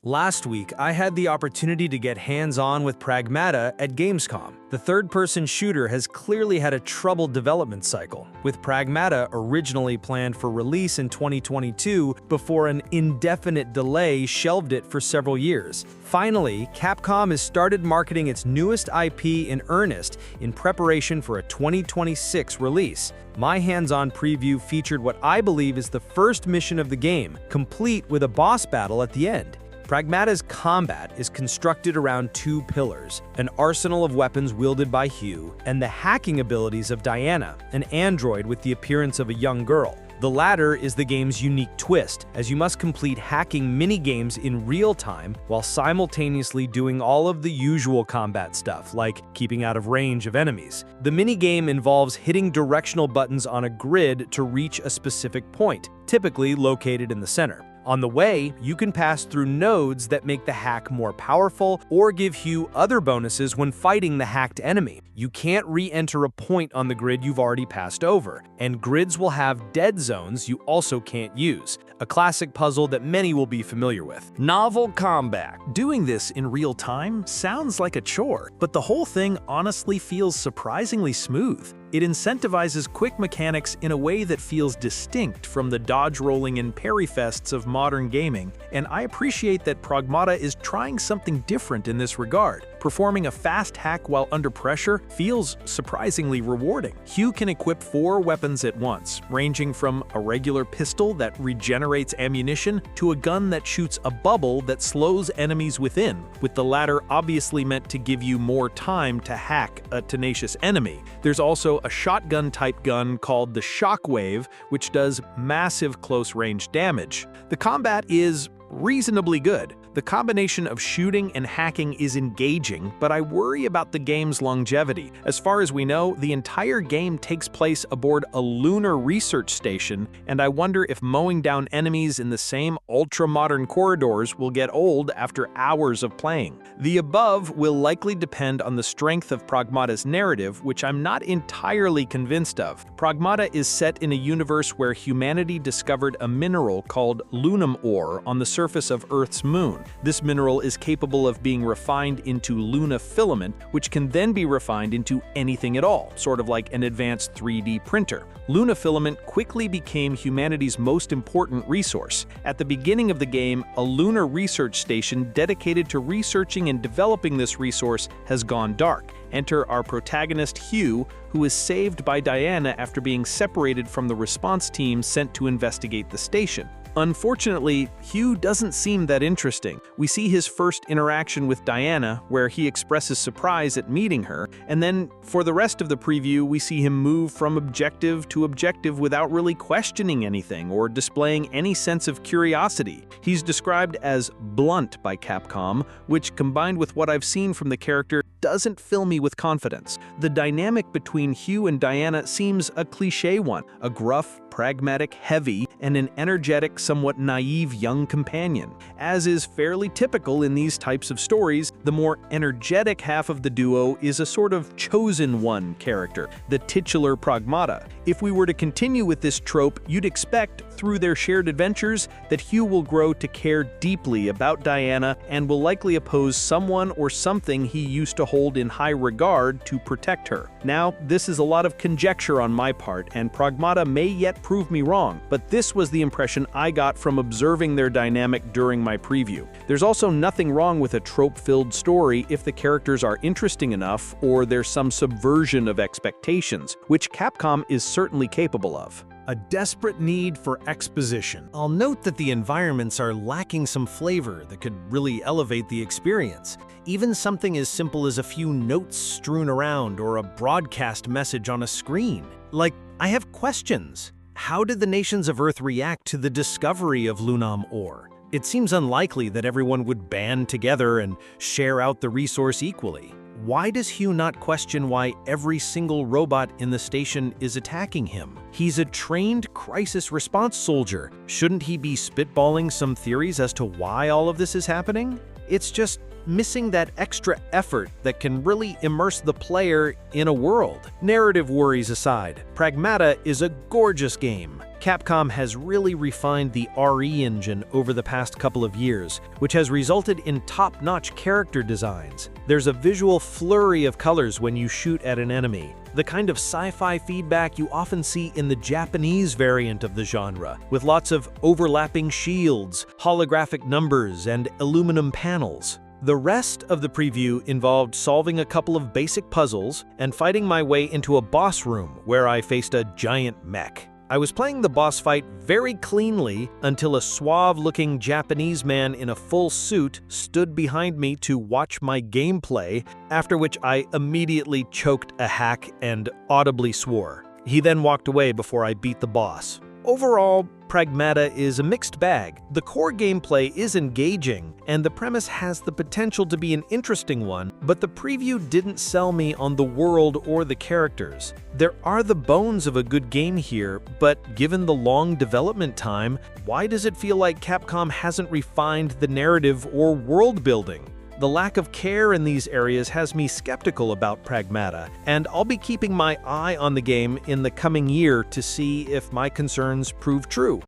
Last week, I had the opportunity to get hands-on with Pragmata at Gamescom. The third-person shooter has clearly had a troubled development cycle, with Pragmata originally planned for release in 2022 before an indefinite delay shelved it for several years. Finally, Capcom has started marketing its newest IP in earnest in preparation for a 2026 release. My hands-on preview featured what I believe is the first mission of the game, complete with a boss battle at the end. Pragmata's combat is constructed around two pillars, an arsenal of weapons wielded by Hugh, and the hacking abilities of Diana, an android with the appearance of a young girl. The latter is the game's unique twist, as you must complete hacking mini-games in real time while simultaneously doing all of the usual combat stuff, like keeping out of range of enemies. The mini-game involves hitting directional buttons on a grid to reach a specific point, typically located in the center. On the way, you can pass through nodes that make the hack more powerful or give Hugh other bonuses when fighting the hacked enemy. You can't re-enter a point on the grid you've already passed over, and grids will have dead zones you also can't use, a classic puzzle that many will be familiar with. Novel combat. Doing this in real time sounds like a chore, but the whole thing honestly feels surprisingly smooth. It incentivizes quick mechanics in a way that feels distinct from the dodge-rolling and parry-fests of modern gaming, and I appreciate that Pragmata is trying something different in this regard. Performing a fast hack while under pressure feels surprisingly rewarding. Hugh can equip 4 weapons at once, ranging from a regular pistol that regenerates ammunition to a gun that shoots a bubble that slows enemies within, with the latter obviously meant to give you more time to hack a tenacious enemy. There's also a shotgun-type gun called the Shockwave, which does massive close-range damage. The combat is reasonably good. The combination of shooting and hacking is engaging, but I worry about the game's longevity. As far as we know, the entire game takes place aboard a lunar research station, and I wonder if mowing down enemies in the same ultra-modern corridors will get old after hours of playing. The above will likely depend on the strength of Pragmata's narrative, which I'm not entirely convinced of. Pragmata is set in a universe where humanity discovered a mineral called lunam ore on the surface of Earth's moon. This mineral is capable of being refined into Luna filament, which can then be refined into anything at all, sort of like an advanced 3D printer. Luna filament quickly became humanity's most important resource. At the beginning of the game, a lunar research station dedicated to researching and developing this resource has gone dark. Enter our protagonist Hugh, who is saved by Diana after being separated from the response team sent to investigate the station. Unfortunately, Hugh doesn't seem that interesting. We see his first interaction with Diana, where he expresses surprise at meeting her, and then for the rest of the preview, we see him move from objective to objective without really questioning anything or displaying any sense of curiosity. He's described as blunt by Capcom, which, combined with what I've seen from the character, doesn't fill me with confidence. The dynamic between Hugh and Diana seems a cliché one, a gruff, pragmatic heavy, and an energetic, somewhat naive young companion. As is fairly typical in these types of stories, the more energetic half of the duo is a sort of chosen one character, the titular Pragmata. If we were to continue with this trope, you'd expect, through their shared adventures, that Hugh will grow to care deeply about Diana and will likely oppose someone or something he used to hold in high regard to protect her. Now, this is a lot of conjecture on my part, and Pragmata may yet prove me wrong, but this was the impression I got from observing their dynamic during my preview. There's also nothing wrong with a trope-filled story if the characters are interesting enough or there's some subversion of expectations, which Capcom is certainly capable of. A desperate need for exposition. I'll note that the environments are lacking some flavor that could really elevate the experience. Even something as simple as a few notes strewn around or a broadcast message on a screen. Like, I have questions. How did the nations of Earth react to the discovery of Lunam ore? It seems unlikely that everyone would band together and share out the resource equally. Why does Hugh not question why every single robot in the station is attacking him? He's a trained crisis response soldier. Shouldn't he be spitballing some theories as to why all of this is happening? It's just missing that extra effort that can really immerse the player in a world. Narrative worries aside, Pragmata is a gorgeous game. Capcom has really refined the RE engine over the past couple of years, which has resulted in top-notch character designs. There's a visual flurry of colors when you shoot at an enemy, the kind of sci-fi feedback you often see in the Japanese variant of the genre, with lots of overlapping shields, holographic numbers, and aluminum panels. The rest of the preview involved solving a couple of basic puzzles and fighting my way into a boss room where I faced a giant mech. I was playing the boss fight very cleanly until a suave-looking Japanese man in a full suit stood behind me to watch my gameplay, after which I immediately choked a hack and audibly swore. He then walked away before I beat the boss. Overall, Pragmata is a mixed bag. The core gameplay is engaging, and the premise has the potential to be an interesting one, but the preview didn't sell me on the world or the characters. There are the bones of a good game here, but given the long development time, why does it feel like Capcom hasn't refined the narrative or world building? The lack of care in these areas has me skeptical about Pragmata, and I'll be keeping my eye on the game in the coming year to see if my concerns prove true.